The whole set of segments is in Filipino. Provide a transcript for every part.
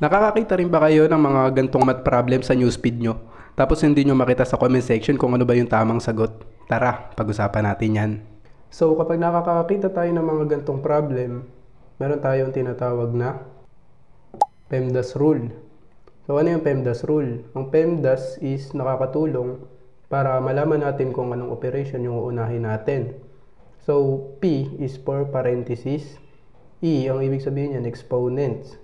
Nakakakita rin ba kayo ng mga gantong math problem sa newsfeed nyo? Tapos hindi nyo makita sa comment section kung ano ba yung tamang sagot? Tara, pag-usapan natin yan. So kapag nakakakita tayo ng mga gantong problem, meron tayong tinatawag na PEMDAS rule. So ano yung PEMDAS rule? Ang PEMDAS is nakakatulong para malaman natin kung anong operation yung uunahin natin. So P is for parenthesis, E ang ibig sabihin yan exponents,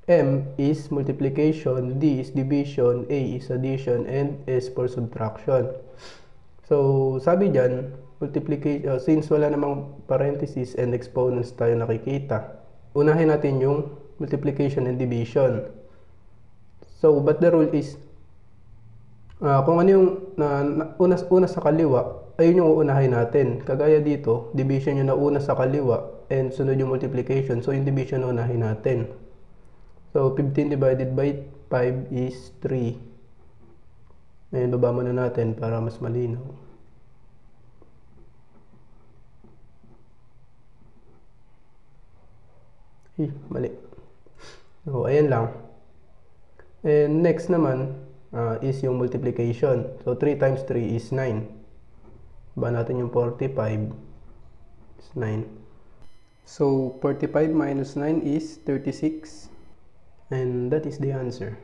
M is multiplication, D is division, A is addition, and S for subtraction. So, sabi dyan, multiplication, since wala namang parenthesis and exponents tayo nakikita, unahin natin yung multiplication and division. So, but the rule is, kung ano yung una sa kaliwa, ayun yung uunahin natin. Kagaya dito, division yung nauna sa kaliwa, and sunod yung multiplication. So, yung division unahin natin. So, 15 divided by 5 is 3. Ngayon, baba muna natin para mas malinaw. Mali. So, ayan lang. And next naman is yung multiplication. So, 3 times 3 is 9. Baba natin yung 45 is 9. So, 45 minus 9 is 36. And that is the answer.